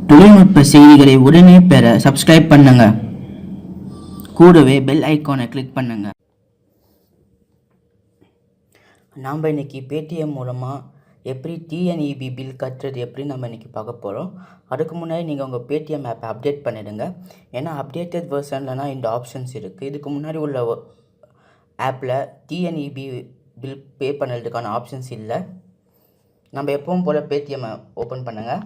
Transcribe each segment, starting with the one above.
தொழில்நுட்ப செய்திகளை உடனே பெற சப்ஸ்கிரைப் பண்ணுங்க. கூடவே பெல் ஐகானை கிளிக் பண்ணுங்க. நாம் இன்னைக்கு பேடிஎம் மூலமாக எப்படி டிஎன்இபி பில் கட்டுறது எப்படி நம்ம இன்னைக்கு பார்க்க போகிறோம். அதுக்கு முன்னாடி நீங்கள் உங்கள் பேடிஎம் ஆப்பை அப்டேட் பண்ணிடுங்க. ஏன்னா அப்டேட்டட் வெர்ஷன்லனா இந்த ஆப்ஷன்ஸ் இருக்குது. இதுக்கு முன்னாடி உள்ள ஆப்பில் டிஎன்இபி பில் பே பண்ணுறதுக்கான ஆப்ஷன்ஸ் இல்லை. நம்ம எப்பவும் போல் பேடிஎம்மை ஓப்பன் பண்ணுங்கள்.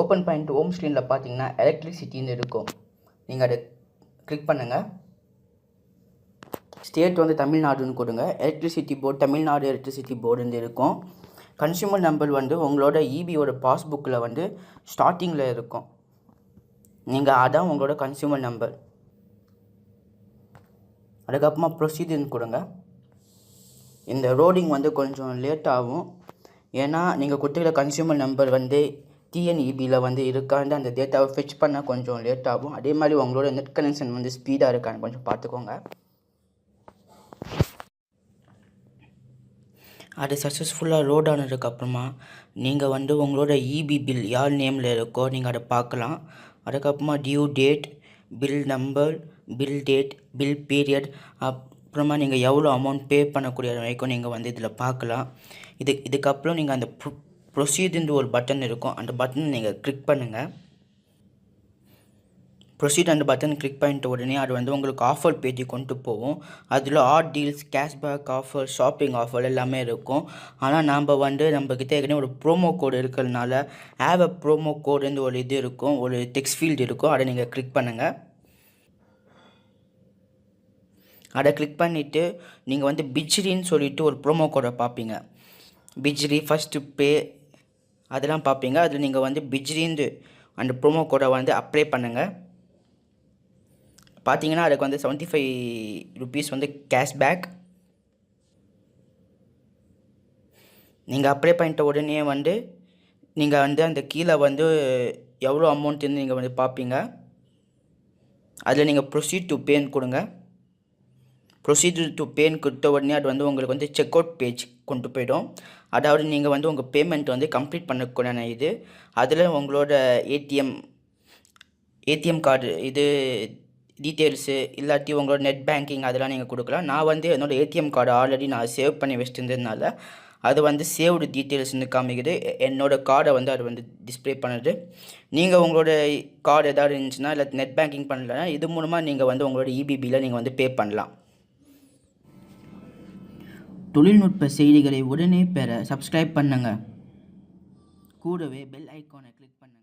ஓப்பன் பண்ணிட்டு ஹோம் ஸ்க்ரீனில் பார்த்தீங்கன்னா எலக்ட்ரிசிட்டின்னு இருக்கும். நீங்கள் அதை கிளிக் பண்ணுங்கள். ஸ்டேட் வந்து தமிழ்நாடுன்னு கொடுங்க. எலக்ட்ரிசிட்டி போர்டு தமிழ்நாடு எலக்ட்ரிசிட்டி போர்டுன்னு இருக்கும். கன்சியூமர் நம்பர் வந்து உங்களோட இபியோட பாஸ்புக்கில் வந்து ஸ்டார்டிங்கில் இருக்கும். நீங்கள் அதான் உங்களோட கன்சியூமர் நம்பர். அதுக்கப்புறமா ப்ரொசீஜர்னு கொடுங்க. இந்த ரோடிங் வந்து கொஞ்சம் லேட் ஆகும். ஏன்னா நீங்கள் கொடுத்துக்கிற கன்சியூமர் நம்பர் வந்து டிஎன்இபியில் வந்து இருக்கான்னு அந்த டேட்டாவை ஃபெச் பண்ண கொஞ்சம் லேட் ஆகும். அதே மாதிரி உங்களோட நெட் கனெக்ஷன் வந்து ஸ்பீடாக இருக்கான்னு கொஞ்சம் பார்த்துக்கோங்க. அது சக்ஸஸ்ஃபுல்லாக லோட் ஆனதுக்கப்புறமா நீங்கள் வந்து உங்களோட இபி பில் யார் நேமில் இருக்கோ நீங்கள் அதை பார்க்கலாம். அதுக்கப்புறமா due date, bill number, bill date, bill period, அப்புறமா நீங்கள் எவ்வளோ அமௌண்ட் பே பண்ணக்கூடிய வரைக்கும் நீங்கள் வந்து இதில் பார்க்கலாம். இதுக்கப்புறம் நீங்கள் அந்த ப்ரொசீடுன்ற ஒரு பட்டன் இருக்கும். அந்த பட்டன் நீங்கள் கிளிக் பண்ணுங்கள். ப்ரொசீட் அந்த பட்டன் கிளிக் பண்ணிட்ட உடனே அது வந்து உங்களுக்கு ஆஃபர் பேஜ் கொண்டு போகும். அதில் ad deals, cashback offer, shopping offer எல்லாமே இருக்கும். ஆனால் நம்மக்கிட்ட ஏற்கனவே ஒரு ப்ரோமோ கோடு இருக்கிறதுனால ஹேவ் அ ப்ரோமோ கோடுன்னு ஒரு இது இருக்கும், ஒரு டெக்ஸ்ட் ஃபீல்டு இருக்கும். அதை நீங்கள் கிளிக் பண்ணுங்கள். அதை கிளிக் பண்ணிவிட்டு நீங்கள் வந்து பிஜ்ரின்னு சொல்லிவிட்டு ஒரு ப்ரோமோ கோடை பார்ப்பீங்க. பிஜ்ரி ஃபஸ்ட்டு பே அதெல்லாம் பார்ப்பீங்க. அதில் நீங்கள் வந்து பிஜ்ரின்னு அந்த ப்ரோமோ கோடை வந்து அப்ளை பண்ணுங்கள். பார்த்தீங்கன்னா அதுக்கு வந்து 75 rupees வந்து கேஷ்பேக். நீங்கள் அப்ளை பண்ணிட்ட உடனே வந்து நீங்கள் வந்து அந்த கீழே வந்து எவ்வளோ அமௌண்ட்டுன்னு நீங்கள் வந்து பார்ப்பீங்க. அதில் நீங்கள் ப்ரொசீட் டு பேன்னு கொடுங்க. ப்ரொசீஜர் டு பேன்னு கொடுத்த உடனே அது வந்து உங்களுக்கு வந்து செக் அவுட் பேஜ் கொண்டு போய்டும். அதாவது நீங்கள் வந்து உங்கள் பேமெண்ட் வந்து கம்ப்ளீட் பண்ணக்கூடிய இது. அதில் உங்களோட ஏடிஎம் கார்டு இது டீட்டெயில்ஸு இல்லாட்டி உங்களோட நெட் பேங்கிங் அதெல்லாம் நீங்கள் கொடுக்கலாம். நான் வந்து என்னோடய ஏடிஎம் கார்டு ஆல்ரெடி நான் சேவ் பண்ணி வச்சுருந்ததுனால அது வந்து சேவ்டு டீட்டெயில்ஸ்னு காமிக்குது. என்னோடய கார்டை வந்து அது வந்து டிஸ்பிளே பண்ணுது. நீங்கள் உங்களோட கார்டு எதாவது இருந்துச்சுன்னா இல்லை நெட் பேங்கிங் பண்ணலன்னா இது மூலமாக நீங்கள் வந்து உங்களோட இபிபியில் நீங்கள் வந்து பே பண்ணலாம். தொழில்நுட்ப செய்திகளை உடனே பெற சப்ஸ்கிரைப் பண்ணுங்க. கூடவே பெல் ஐகானை கிளிக் பண்ணுங்க.